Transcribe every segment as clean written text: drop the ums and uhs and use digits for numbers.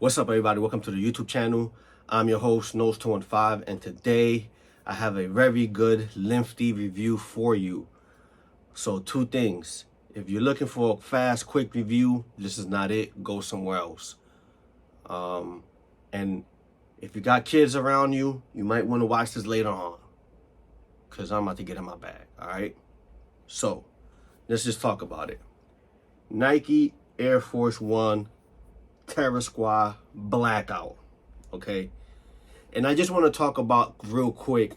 What's up, everybody? Welcome to the YouTube channel. I'm your host, Nose215, and today I have a very good, lengthy review for you. So, two things. If you're looking for a fast, quick review, this is not it. Go somewhere else. And if you got kids around you, you might want to watch this later on, because I'm about to get in my bag, all right? So, let's just talk about it. Nike AF1 Terror Squad Blackout, okay? And I just want to talk about real quick.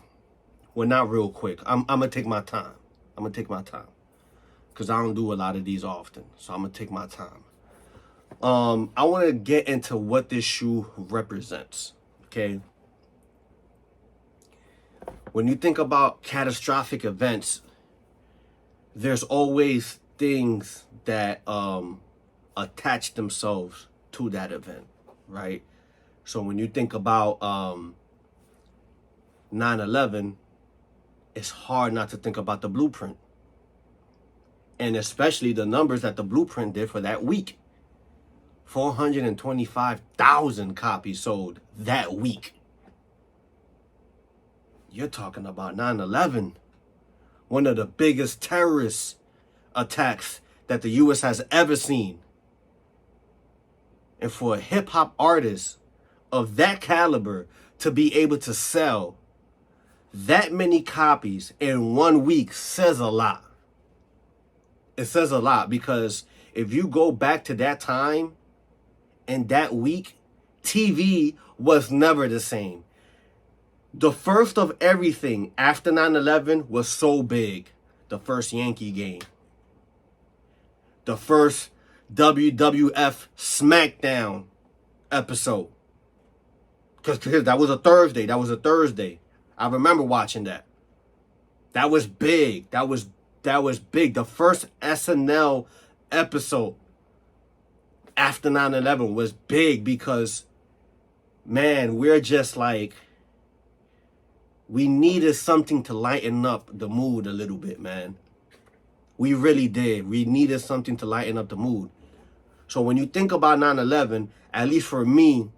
Well, not real quick. I'm gonna take my time. Because I don't do a lot of these often. So I'm gonna take my time. I want to get into what this shoe represents, okay? When you think about catastrophic events, there's always things that attach themselves to that event, right? So when you think about 9/11, it's hard not to think about the blueprint, and especially the numbers that the blueprint did for that week. 425,000 copies sold that week. You're talking about 9/11, one of the biggest terrorist attacks that the U.S. has ever seen. And for a hip-hop artist of that caliber to be able to sell that many copies in 1 week says a lot. It says a lot, because if you go back to that time and that week, TV was never the same. The first of everything after 9/11 was so big. The first Yankee game. The first WWF SmackDown episode. Because that was a Thursday. I remember watching that. That was big. That was big. The first SNL episode after 9/11 was big because, man, we're just like, we needed something to lighten up the mood a little bit, man. We really did. We needed something to lighten up the mood. So when you think about 9/11, at least for me,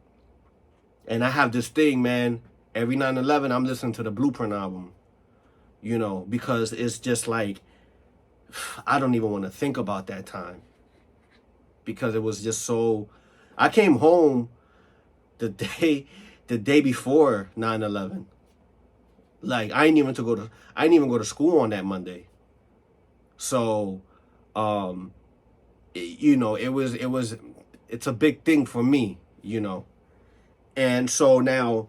and I have this thing, man, every 9/11, I'm listening to the Blueprint album, you know, because it's just like, I don't even want to think about that time, because it was just so. I came home the day before 9/11. Like, I didn't even go to school on that Monday. So, you know, it's a big thing for me, you know. And so now,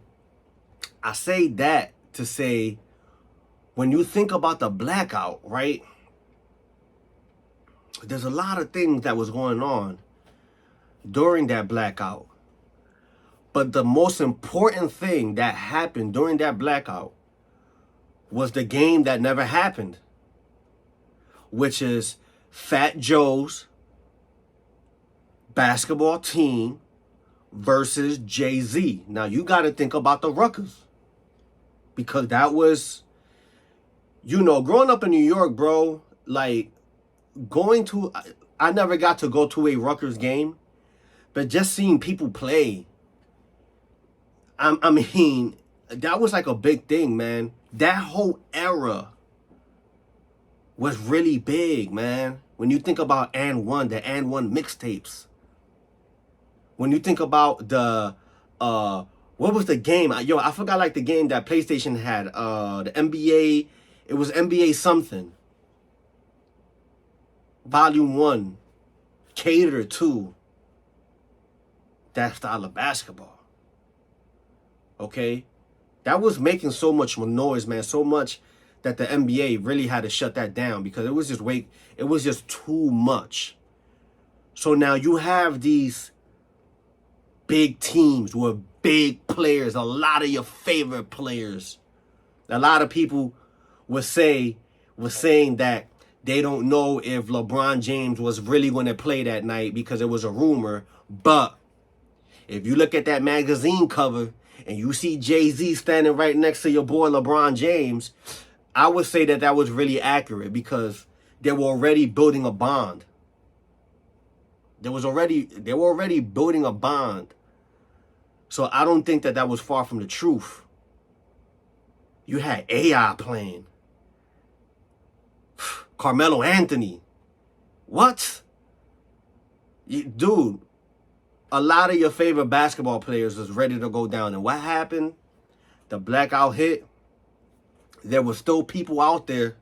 I say that to say, when you think about the blackout, right? There's a lot of things that was going on during that blackout. But the most important thing that happened during that blackout was the game that never happened, which is Fat Joe's basketball team versus Jay-Z. Now, you got to think about the Rutgers, because that was, you know, growing up in New York, bro, like, I never got to go to a Rutgers game, but just seeing people play, I mean, that was like a big thing, man. That whole era was really big, man. When you think about the AND1 mixtapes. When you think about the, what was the game? I forgot, like, the game that PlayStation had. The NBA, it was NBA something. Volume 1, cater to that style of basketball. Okay? That was making so much noise, man. So much that the NBA really had to shut that down, because it was just too much. So now you have these big teams with big players, a lot of your favorite players. A lot of people were saying that they don't know if LeBron James was really going to play that night because it was a rumor. But if you look at that magazine cover and you see Jay-Z standing right next to your boy LeBron James, I would say that was really accurate, because they were already building a bond. They were already building a bond So I don't think that that was far from the truth. You had AI playing. Carmelo Anthony. What? Dude, a lot of your favorite basketball players was ready to go down. And what happened? The blackout hit. There were still people out there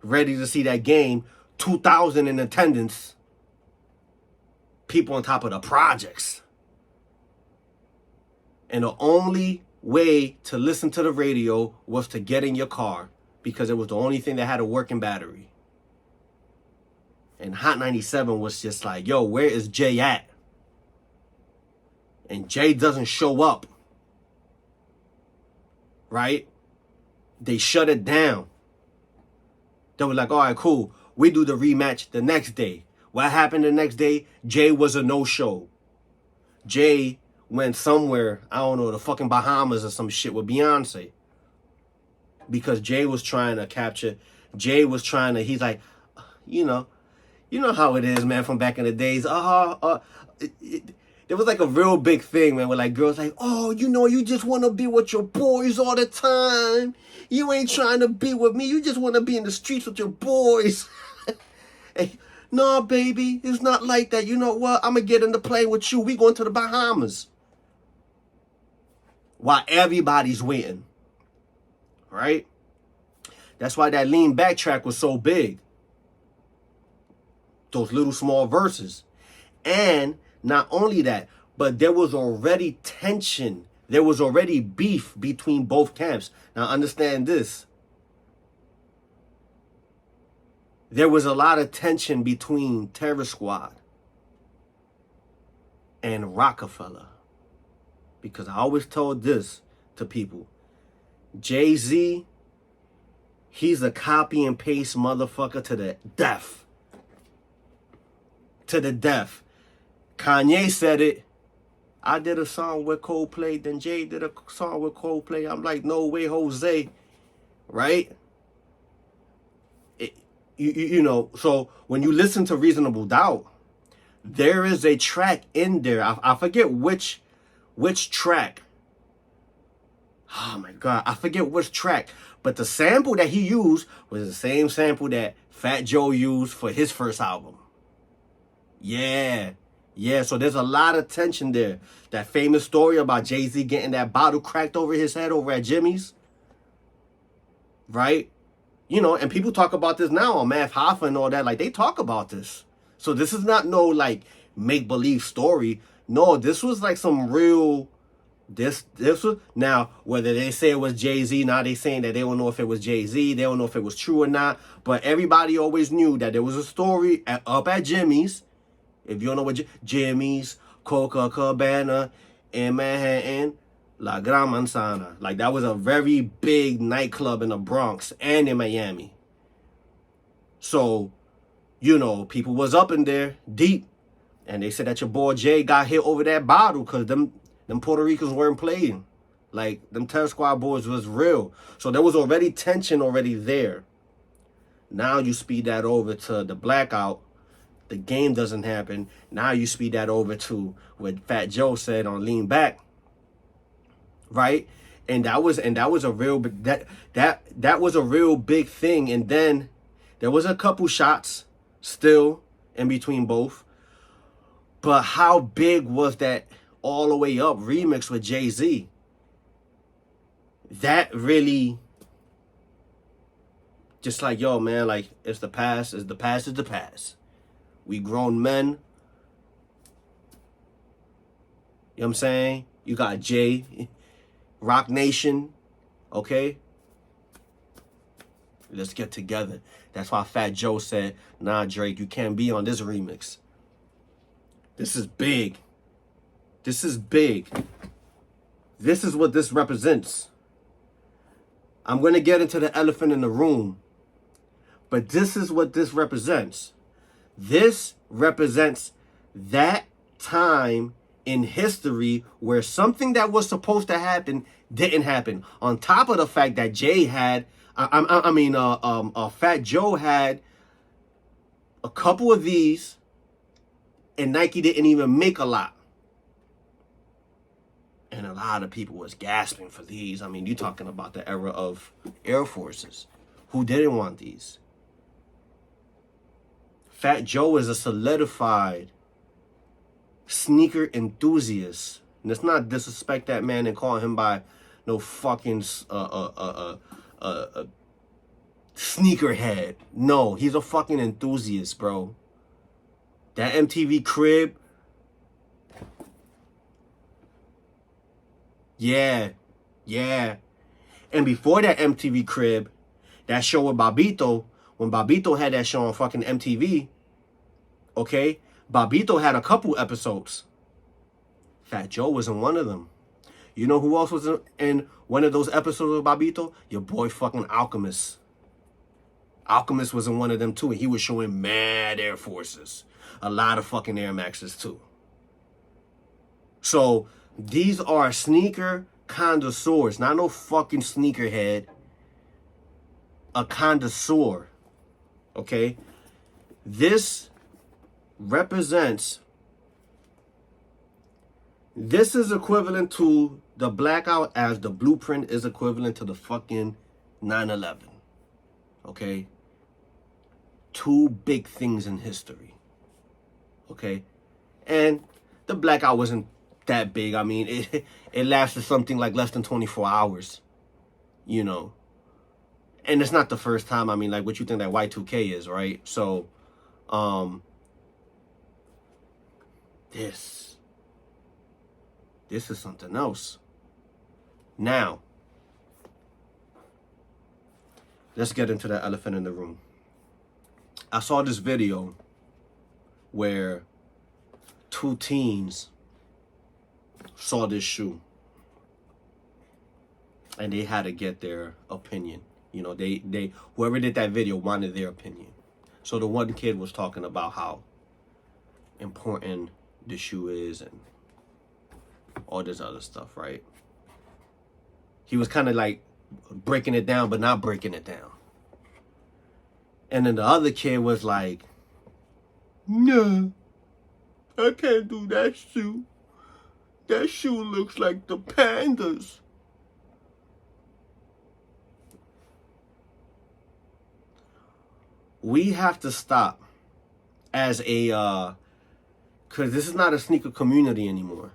ready to see that game. 2,000 in attendance. People on top of the projects. And the only way to listen to the radio was to get in your car, because it was the only thing that had a working battery. And Hot 97 was just like, yo, where is Jay at? And Jay doesn't show up. Right? They shut it down. They were like, all right, cool. We do the rematch the next day. What happened the next day? Jay was a no-show. Jay went somewhere, I don't know, the fucking Bahamas or some shit with Beyonce. Because Jay was trying to capture, he's like, you know how it is, man, from back in the days. There was like a real big thing, man, where like girls like, oh, you just want to be with your boys all the time. You ain't trying to be with me. You just want to be in the streets with your boys. Hey, no, baby, it's not like that. You know what? I'm going to get in the plane with you. We going to the Bahamas. While everybody's waiting. Right? That's why that Lean Back track was so big. Those little small verses. And not only that, but there was already tension. There was already beef between both camps. Now understand this. There was a lot of tension between Terror Squad and Rockefeller. Because I always told this to people. Jay-Z, he's a copy and paste motherfucker to the death. To the death. Kanye said it. I did a song with Coldplay, then Jay did a song with Coldplay. I'm like, no way, Jose. Right? You know, so when you listen to Reasonable Doubt, there is a track in there. I forget which track. Oh my God, I forget which track. But the sample that he used was the same sample that Fat Joe used for his first album. Yeah, so there's a lot of tension there. That famous story about Jay-Z getting that bottle cracked over his head over at Jimmy's. Right? You know, and people talk about this now on Math Hoffa and all that. Like, they talk about this. So this is not no, like, make-believe story. No, this was like some real... This was... Now, whether they say it was Jay-Z, now they saying that they don't know if it was Jay-Z. They don't know if it was true or not. But everybody always knew that there was a story up at Jimmy's. If you don't know what Jimmy's, Coca Cabana, in Manhattan, La Gran Manzana. Like, that was a very big nightclub in the Bronx and in Miami. So, you know, people was up in there deep. And they said that your boy Jay got hit over that bottle because them Puerto Ricans weren't playing. Like, them Terror Squad boys was real. So there was already tension already there. Now you speed that over to the blackout. The game doesn't happen. Now you speed that over to what Fat Joe said on Lean Back. Right? And that was a real that was a real big thing. And then there was a couple shots still in between both. But how big was that All the Way Up remix with Jay-Z? That really just like, yo, man, like, it's the past, is the past is the past. We grown men. You know what I'm saying? You got Jay, Rock Nation, okay? Let's get together. That's why Fat Joe said, nah, Drake, you can't be on this remix. This is big. This is big. This is what this represents. I'm going to get into the elephant in the room. But this is what this represents. This represents that time in history where something that was supposed to happen didn't happen. On top of the fact that Jay had, Fat Joe had a couple of these, and Nike didn't even make a lot. And a lot of people was gasping for these. I mean, you're talking about the era of Air Forces. Who didn't want these? Fat Joe is a solidified sneaker enthusiast. And let's not disrespect that man and call him by no fucking sneakerhead. No, he's a fucking enthusiast, bro. That MTV Crib. Yeah. And before that MTV Crib, that show with Babito, when Babito had that show on fucking MTV, okay, Babito had a couple episodes. Fat Joe was in one of them. You know who else was in one of those episodes of Babito? Your boy fucking Alchemist. Alchemist was in one of them too, and he was showing mad Air Forces. A lot of fucking Air Maxes too. So these are sneaker connoisseurs, not no fucking sneakerhead. A connoisseur, okay? This represents, this is equivalent to the blackout as the blueprint is equivalent to the fucking 9/11, okay? Two big things in history, okay? And the blackout wasn't that big. I mean, it lasted something like less than 24 hours, you know. And it's not the first time. I mean, like, what you think that Y2K is, right? So, this is something else. Now, let's get into the elephant in the room. I saw this video where two teens saw this shoe and they had to get their opinion. You know, they whoever did that video wanted their opinion. So the one kid was talking about how important the shoe is and all this other stuff, right? He was kind of like breaking it down, but not breaking it down. And then the other kid was like, no, I can't do that shoe. That shoe looks like the pandas. We have to stop as a, because this is not a sneaker community anymore.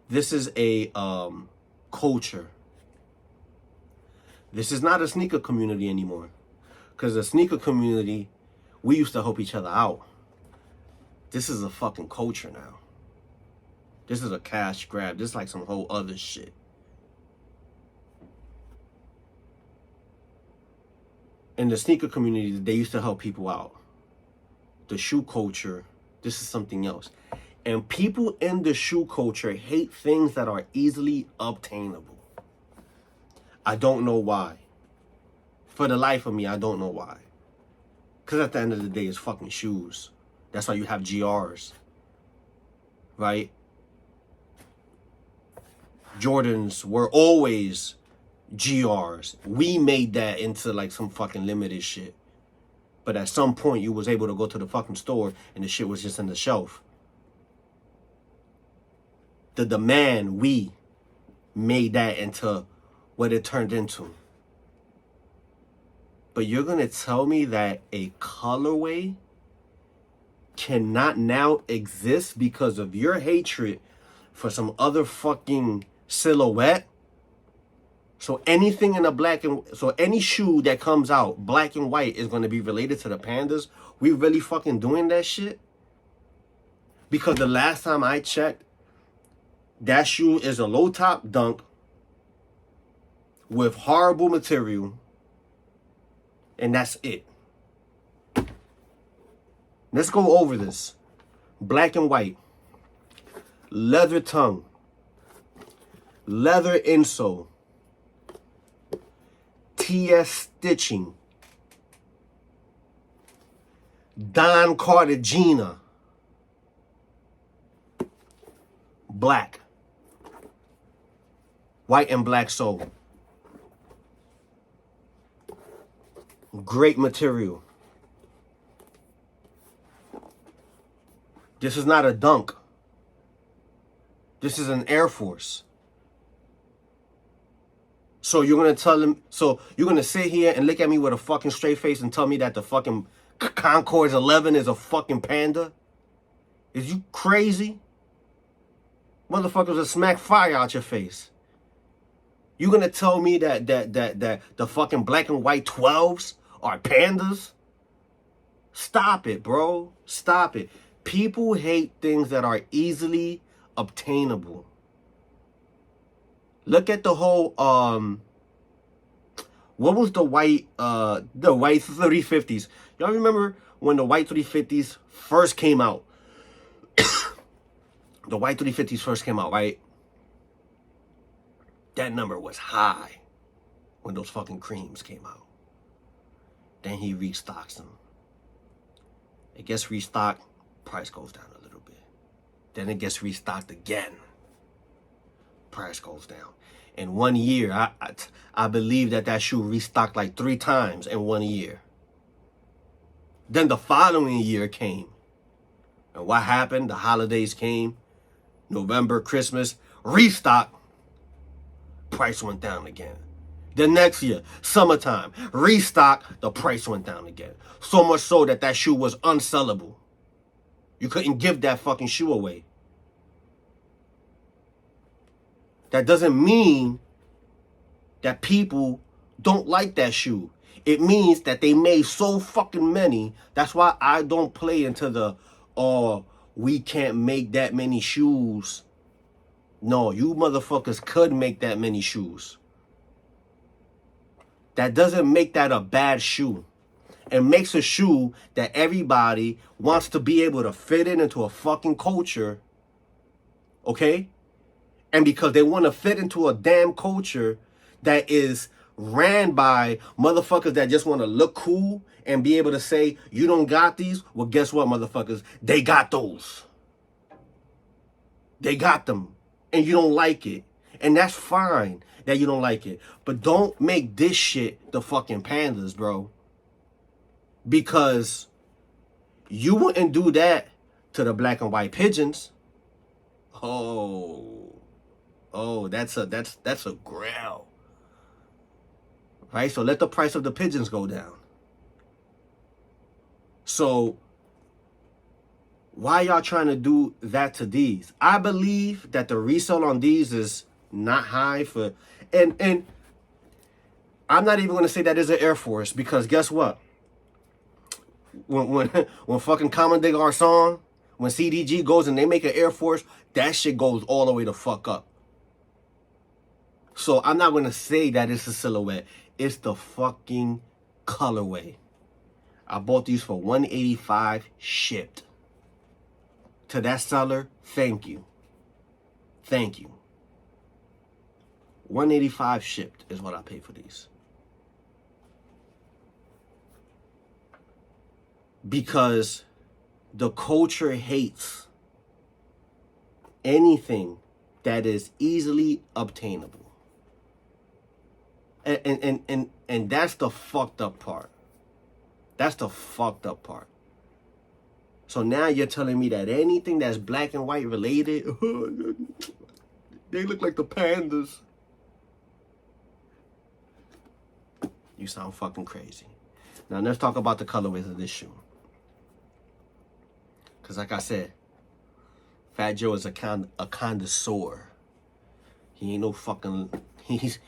This is a culture. This is not a sneaker community anymore. Because the sneaker community, we used to help each other out. This is a fucking culture now. This is a cash grab. This is like some whole other shit. In the sneaker community, they used to help people out. The shoe culture, this is something else. And people in the shoe culture hate things that are easily obtainable. I don't know why. For the life of me, I don't know why. Because at the end of the day, it's fucking shoes. That's why you have GRs. Right? Jordans were always GRs. We made that into like some fucking limited shit. But at some point, you was able to go to the fucking store and the shit was just in the shelf. The demand, we made that into what it turned into. But you're going to tell me that a colorway cannot now exist because of your hatred for some other fucking silhouette? So anything in a black and so any shoe that comes out black and white is going to be related to the pandas? We really fucking doing that shit? Because the last time I checked, that shoe is a low top dunk with horrible material. And that's it. Let's go over this. Black and white. Leather tongue. Leather insole. TS stitching. Don Cartagena. Black. White and black sole. Great material. This is not a dunk. This is an Air Force. So you're going to tell him, so you're going to sit here and look at me with a fucking straight face and tell me that the fucking Concords 11 is a fucking Panda? Is you crazy? Motherfuckers will smack fire out your face. You gonna tell me that the fucking black and white 12s are Pandas? Stop it, bro. Stop it. People hate things that are easily obtainable. Look at the whole what was the white 350s? Y'all remember when the white 350s first came out? The white 350s first came out, right? That number was high when those fucking creams came out. Then he restocks them. It gets restocked, price goes down a little bit. Then it gets restocked again, price goes down. In 1 year, I believe that shoe restocked like 3 times in 1 year. Then the following year came. And what happened? The holidays came. November, Christmas, restock, price went down again. The next year, summertime, restock, the price went down again. So much so that shoe was unsellable. You couldn't give that fucking shoe away. That doesn't mean that people don't like that shoe. It means that they made so fucking many. That's why I don't play into the, we can't make that many shoes. No, you motherfuckers could make that many shoes. That doesn't make that a bad shoe. It makes a shoe that everybody wants to be able to fit it into a fucking culture. Okay? And because they want to fit into a damn culture that is ran by motherfuckers that just want to look cool and be able to say, you don't got these? Well, guess what, motherfuckers? They got those. They got them. And you don't like it. And that's fine that you don't like it. But don't make this shit the fucking Pandas, bro. Because you wouldn't do that to the black and white pigeons. Oh, that's a growl. Right? So let the price of the pigeons go down. So why y'all trying to do that to these? I believe that the resale on these is not high for, and I'm not even going to say that is an Air Force, because guess what? When fucking Common Dig Garçon, when CDG goes and they make an Air Force, that shit goes all the way the fuck up. So I'm not going to say that it's a silhouette. It's the fucking colorway. I bought these for $185 shipped. To that seller, thank you. Thank you. $185 shipped is what I paid for these. Because the culture hates anything that is easily obtainable. And that's the fucked up part. That's the fucked up part. So now you're telling me that anything that's black and white related, they look like the Pandas. You sound fucking crazy. Now let's talk about the colorways of this shoe. Because like I said, Fat Joe is a connoisseur. He ain't no fucking... He's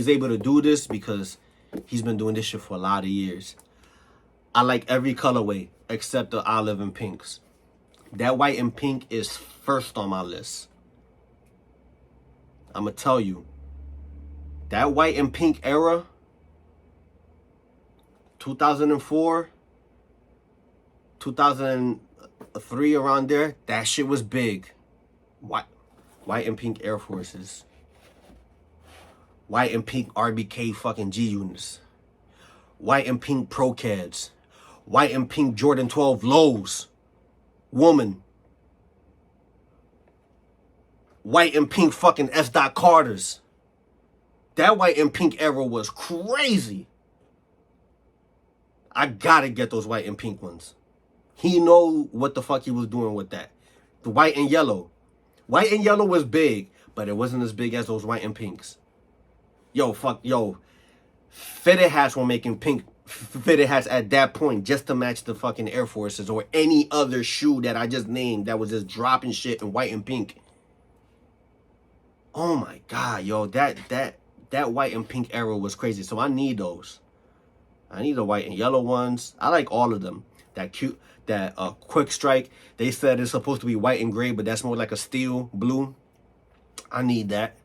able to do this because he's been doing this shit for a lot of years. I like every colorway except the olive and pinks. That white and pink is first on my list. I'm going to tell you, that white and pink era, 2004, 2003, around there, that shit was big. White and pink Air Forces. White and pink RBK fucking G units. White and pink Pro Cads. White and pink Jordan 12 lows. Woman. White and pink fucking S. Carters. That white and pink era was crazy. I gotta get those white and pink ones. He know what the fuck he was doing with that. The white and yellow. White and yellow was big, but it wasn't as big as those white and pinks. Yo, fitted hats were making pink fitted hats at that point just to match the fucking Air Forces or any other shoe that I just named that was just dropping shit in white and pink. Oh my God, yo, that white and pink era was crazy. So I need those. I need the white and yellow ones. I like all of them. That quick strike. They said it's supposed to be white and gray, but that's more like a steel blue. I need that.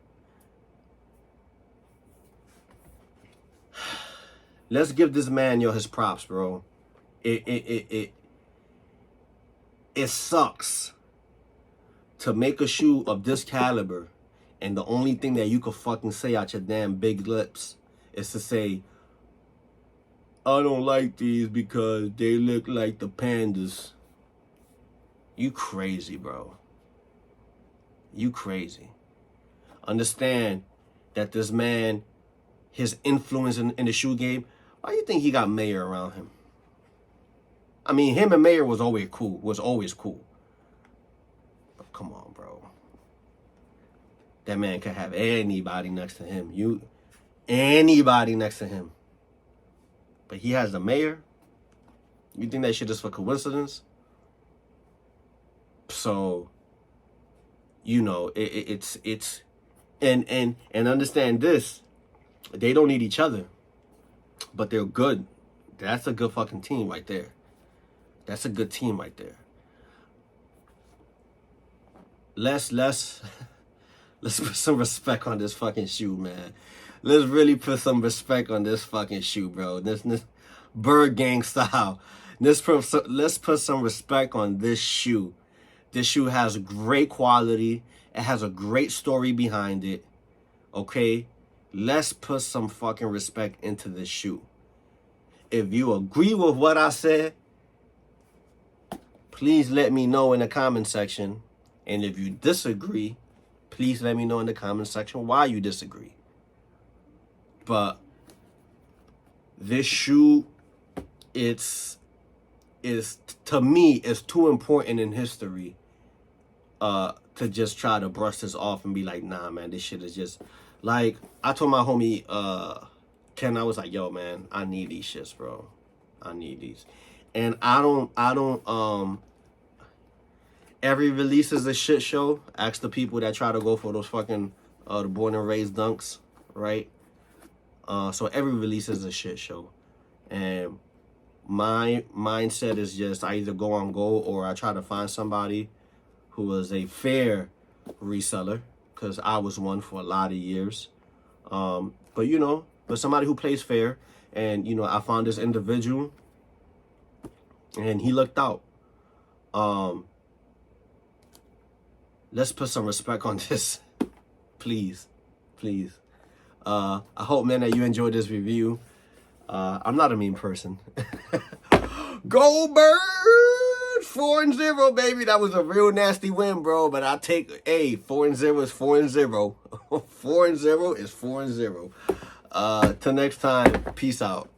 Let's give this man, yo, his props, bro. It sucks to make a shoe of this caliber, and the only thing that you could fucking say out your damn big lips is to say, I don't like these because they look like the pandas. You crazy, bro. You crazy. Understand that this man, his influence in the shoe game, why do you think he got Mayer around him? I mean, him and Mayer was always cool. But come on, bro. That man could have anybody next to him. Anybody next to him. But he has the Mayer? You think that shit is for coincidence? So, you know, it's and understand this. They don't need each other. But they're good. That's a good fucking team right there. That's a good team right there. Let's put some respect on this fucking shoe, man. Let's really put some respect on this fucking shoe, bro. This Bird Gang style. Let's put some respect on this shoe. This shoe has great quality. It has a great story behind it. Okay? Let's put some fucking respect into this shoe. If you agree with what I said, please let me know in the comment section. And if you disagree, please let me know in the comment section why you disagree. But this shoe, to me, it's too important in history to just try to brush this off and be like, nah, man, this shit is just... Like, I told my homie, Ken, I was like, yo, man, I need these shits, bro. I need these. And I don't, every release is a shit show. Ask the people that try to go for those fucking, the born and raised dunks, right? So every release is a shit show. And my mindset is just, I either go on Go or I try to find somebody who is a fair reseller. Because I was one for a lot of years. But, you know, but somebody who plays fair. And, you know, I found this individual. And he looked out. Let's put some respect on this. Please. Please. I hope, man, that you enjoyed this review. I'm not a mean person. Go Bird! 4-0, baby. That was a real nasty win, bro. But I take, 4-0 is 4-0. 4-0 is 4-0. Till next time, peace out.